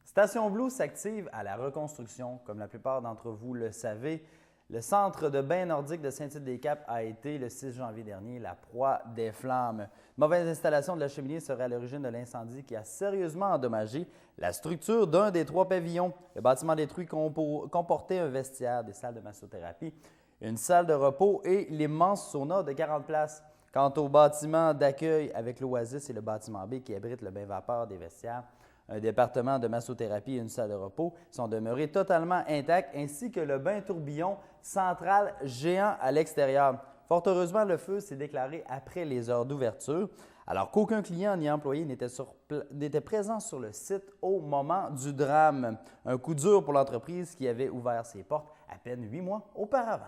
Station Blue s'active à la reconstruction. Comme la plupart d'entre vous le savez, le centre de bain nordique de Saint-Tite-des-Caps a été, le 6 janvier dernier, la proie des flammes. Mauvaise installation de la cheminée serait à l'origine de l'incendie qui a sérieusement endommagé la structure d'un des 3 pavillons. Le bâtiment détruit comportait un vestiaire, des salles de massothérapie, une salle de repos et l'immense sauna de 40 places. Quant au bâtiment d'accueil avec l'Oasis et le bâtiment B qui abrite le bain vapeur des vestiaires, un département de massothérapie et une salle de repos sont demeurés totalement intacts, ainsi que le bain tourbillon central géant à l'extérieur. Fort heureusement, le feu s'est déclaré après les heures d'ouverture, alors qu'aucun client ni employé n'était présent sur le site au moment du drame. Un coup dur pour l'entreprise qui avait ouvert ses portes à peine 8 mois auparavant.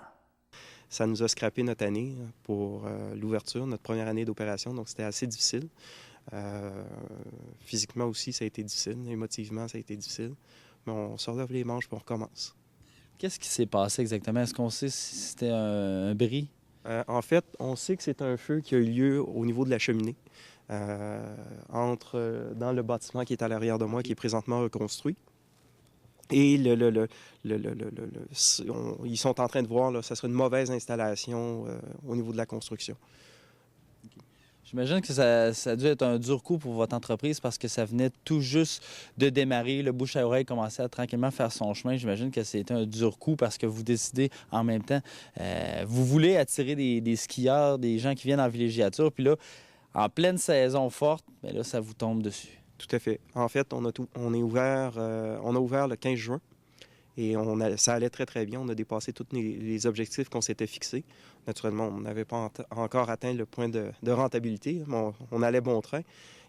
Ça nous a scrappé notre année pour l'ouverture, notre première année d'opération, donc c'était assez difficile. Physiquement aussi, ça a été difficile. Émotivement, ça a été difficile. Mais on se relève les manches et on recommence. Qu'est-ce qui s'est passé exactement? Est-ce qu'on sait si c'était un bris? En fait, on sait que c'est un feu qui a eu lieu au niveau de la cheminée, dans le bâtiment qui est à l'arrière de moi, qui est présentement reconstruit. Et ils sont en train de voir, là, ça serait une mauvaise installation au niveau de la construction. J'imagine que ça a dû être un dur coup pour votre entreprise parce que ça venait tout juste de démarrer. Le bouche à oreille commençait à tranquillement faire son chemin. J'imagine que c'était un dur coup parce que vous décidez en même temps, vous voulez attirer des skieurs, des gens qui viennent en villégiature. Puis là, en pleine saison forte, bien là, ça vous tombe dessus. Tout à fait. En fait, on a ouvert le 15 juin. Et ça allait très, très bien. On a dépassé tous les objectifs qu'on s'était fixés. Naturellement, on n'avait pas encore atteint le point de rentabilité, mais on allait bon train.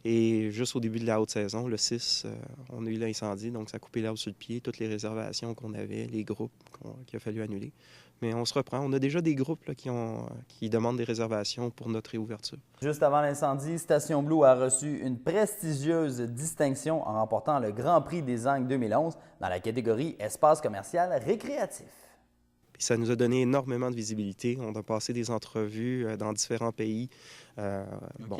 Et juste au début de la haute saison, le 6, on a eu l'incendie, donc ça a coupé l'herbe sur le pied, toutes les réservations qu'on avait, les groupes qu'il a fallu annuler. Mais on se reprend. On a déjà des groupes là, qui demandent des réservations pour notre réouverture. Juste avant l'incendie, Station Blue a reçu une prestigieuse distinction en remportant le Grand Prix des Angles 2011 dans la catégorie Espace commercial récréatif. Puis ça nous a donné énormément de visibilité. On a passé des entrevues dans différents pays,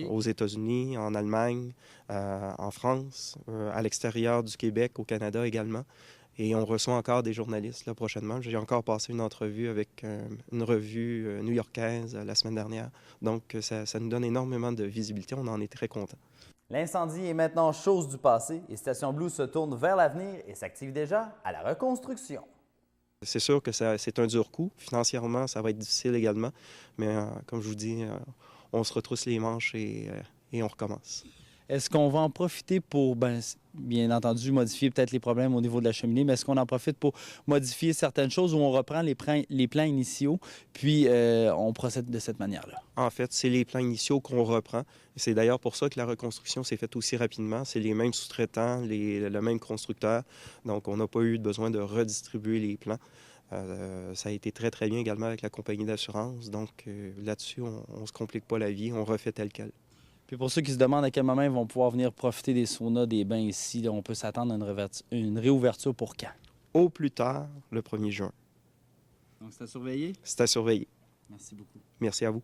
aux États-Unis, en Allemagne, en France, à l'extérieur du Québec, au Canada également. Et on reçoit encore des journalistes là, prochainement. J'ai encore passé une entrevue avec une revue new-yorkaise la semaine dernière. Donc, ça nous donne énormément de visibilité. On en est très contents. L'incendie est maintenant chose du passé et Station Blue se tourne vers l'avenir et s'active déjà à la reconstruction. C'est sûr que c'est un dur coup. Financièrement, ça va être difficile également. Mais comme je vous dis, on se retrousse les manches et on recommence. Est-ce qu'on va en profiter pour, bien entendu, modifier peut-être les problèmes au niveau de la cheminée, mais est-ce qu'on en profite pour modifier certaines choses où on reprend les plans initiaux, puis on procède de cette manière-là? En fait, c'est les plans initiaux qu'on reprend. C'est d'ailleurs pour ça que la reconstruction s'est faite aussi rapidement. C'est les mêmes sous-traitants, le même constructeur. Donc, on n'a pas eu besoin de redistribuer les plans. Ça a été très, très bien également avec la compagnie d'assurance. Donc, là-dessus, on ne se complique pas la vie. On refait tel quel. Puis pour ceux qui se demandent à quel moment ils vont pouvoir venir profiter des saunas, des bains ici, là, on peut s'attendre à une réouverture pour quand? Au plus tard, le 1er juin. Donc c'est à surveiller? C'est à surveiller. Merci beaucoup. Merci à vous.